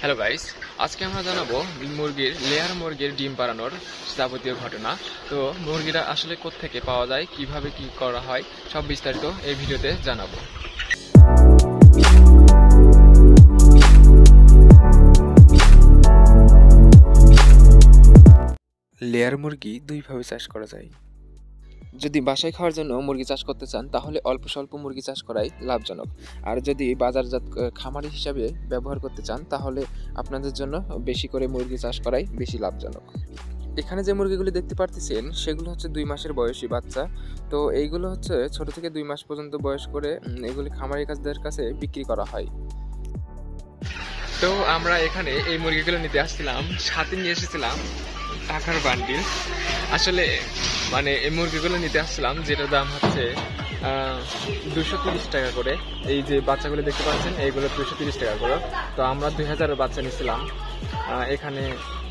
Hello guys, আজকে আমরা জানাবো লেয়ার মুরগির ডিম পাড়ানোর যাবতীয় ঘটনা। তো মুরগিরা আসলে কোত্থেকে পাওয়া যায়, কিভাবে কি করা হয়, সব বিস্তারিত এই ভিডিওতে জানাবো। লেয়ার মুরগি দুইভাবে চাষ করা যায়। যদি বাসায় খাওয়ার জন্য মুরগি চাষ করতে চান তাহলে অল্প স্বল্প মুরগি চাষ করাই লাভজনক। আর যদি বাজারজাত খামারি হিসাবে ব্যবহার করতে চান তাহলে আপনাদের জন্য বেশি করে মুরগি চাষ করাই বেশি লাভজনক। এখানে যে মুরগিগুলি দেখতে পারতেছেন সেগুলো হচ্ছে 2 মাসের বয়সী বাচ্চা। তো এইগুলো হচ্ছে ছোট থেকে 2 মাস পর্যন্ত বয়স করে এগুলি খামারি কাছদের কাছে বিক্রি করা হয়। তো আমরা এখানে এই মুরগিগুলো নিতে আসছিলাম, সাথে নিয়ে এসেছিলাম টাকার বান্ডিল। আসলে মানে এই মুরগিগুলো নিতে আসছিলাম, যেটার দাম হচ্ছে 230 টাকা করে। এই যে বাচ্চাগুলো দেখতে পাচ্ছেন এইগুলো 230 টাকা করে। তো আমরা 2000 বাচ্চা নিয়েছিলাম। এখানে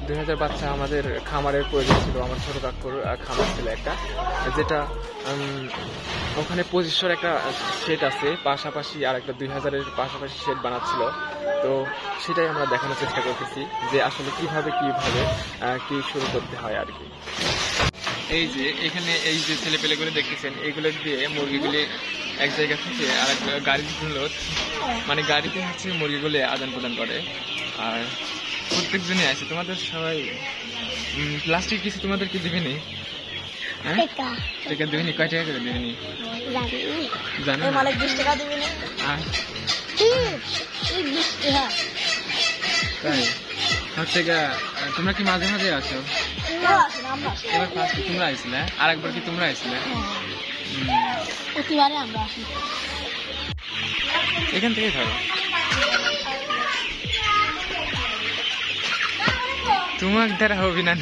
2000 বাচ্চা আমাদের খামারের প্রয়োজন ছিল। আমার ছোট কাকুর খামার ছিল একটা, যেটা ওখানে 2500 একটা শেড আছে, পাশাপাশি আর একটা 2000-এর পাশাপাশি শেড বানাচ্ছিল। তো সেটাই আমরা দেখানোর চেষ্টা করতেছি যে আসলে কিভাবে কি শুরু করতে হয় আর কি। এই যে এখানে এই যে ছেলেপেলেগুলো দেখতেছেন, এইগুলো দিয়ে মুরগিগুলি এক জায়গা থেকে আর এক গাড়িগুলো, মানে গাড়িতে হচ্ছে মুরগিগুলি আদান প্রদান করে। আর প্রত্যেকজনই আছে, তোমাদের সবাই প্লাস্টিক কিছু তোমাদের কি দিবেনি? হ্যাঁ, টাকা দিবেনি? কয় টাকা করে দিবেনি জানো? তাই হচ্ছে তোমরা কি মাঝে মাঝে আছো? এবার ফার্স্টে তোমরা আইছিলে, আর একবার কি তোমরা আইছিলে? এখান থেকে ধরো, তোমার দ্বারা হবি না,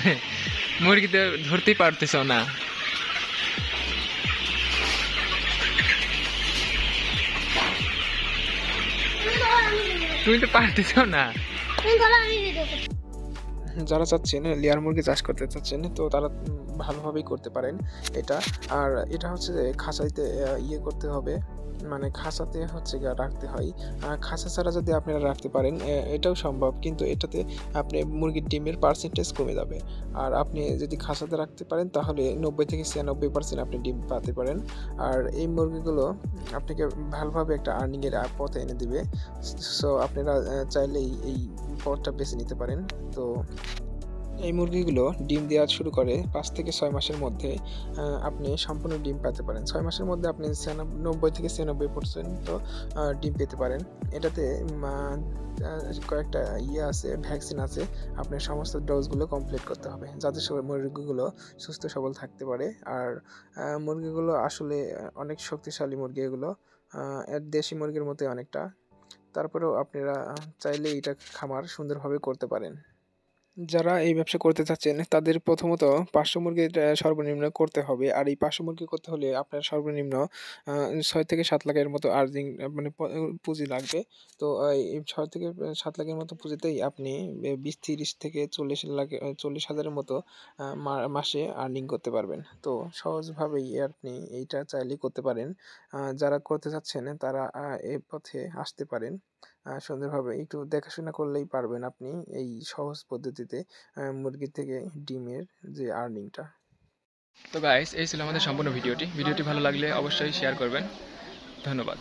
মুরগি তো ধরতেই পারতেছ না। তুমি তো পারতেছ না। যারা চাচ্ছেন লেয়ার মুরগি চাষ করতে চাচ্ছেন তো তারা ভালোভাবেই করতে পারেন এটা। আর এটা হচ্ছে যে খাঁচাইতে করতে হবে, মানে খাঁচাতে হচ্ছে রাখতে হয়। খাঁচা ছাড়া যদি আপনারা রাখতে পারেন এটাও সম্ভব, কিন্তু এটাতে আপনি মুরগির ডিমের পার্সেন্টেজ কমে যাবে। আর আপনি যদি খাঁচাতে রাখতে পারেন তাহলে 90 থেকে 96% আপনি ডিম পাতে পারেন। আর এই মুরগিগুলো আপনাকে ভালোভাবে একটা আর্নিংয়ের পথে এনে দিবে। সো আপনারা চাইলেই এই পথটা বেছে নিতে পারেন। তো এই মুরগিগুলো ডিম দেওয়া শুরু করে 5 থেকে 6 মাসের মধ্যে। আপনি সম্পূর্ণ ডিম পেতে পারেন। 6 মাসের মধ্যে আপনি 90 থেকে 96% ডিম পেতে পারেন। এটাতে কয়েকটা আছে, ভ্যাকসিন আছে। আপনার সমস্ত ডোজগুলো কমপ্লিট করতে হবে যাতে মুরগিগুলো সুস্থ সবল থাকতে পারে। আর মুরগিগুলো আসলে অনেক শক্তিশালী মুরগি, এগুলো দেশি মুরগির মতো অনেকটা। তারপরেও আপনারা চাইলে এটা খামার সুন্দরভাবে করতে পারেন। যারা এই ব্যবসা করতে চাচ্ছেন তাদের প্রথমত 500 মুরগির সর্বনিম্ন করতে হবে। আর এই 500 মুরগি করতে হলে আপনার সর্বনিম্ন 6 থেকে 7 লাখের মতো আর্নিং, মানে পুঁজি লাগবে। তো এই 6 থেকে 7 লাখের মতো পুঁজিতেই আপনি 20-30 থেকে 40,000-এর মতো মাসে আর্নিং করতে পারবেন। তো সহজভাবেই আপনি এইটা চাইলেই করতে পারেন। যারা করতে চাচ্ছেন তারা এই পথে আসতে পারেন। সুন্দরভাবে একটু দেখাশোনা করলেই পারবেন আপনি এই সহজ পদ্ধতিতে মুরগি থেকে ডিমের যে আর্নিংটা। তো গাইস, এই ছিল আমাদের সম্পূর্ণ ভিডিওটি ভালো লাগলে অবশ্যই শেয়ার করবেন। ধন্যবাদ।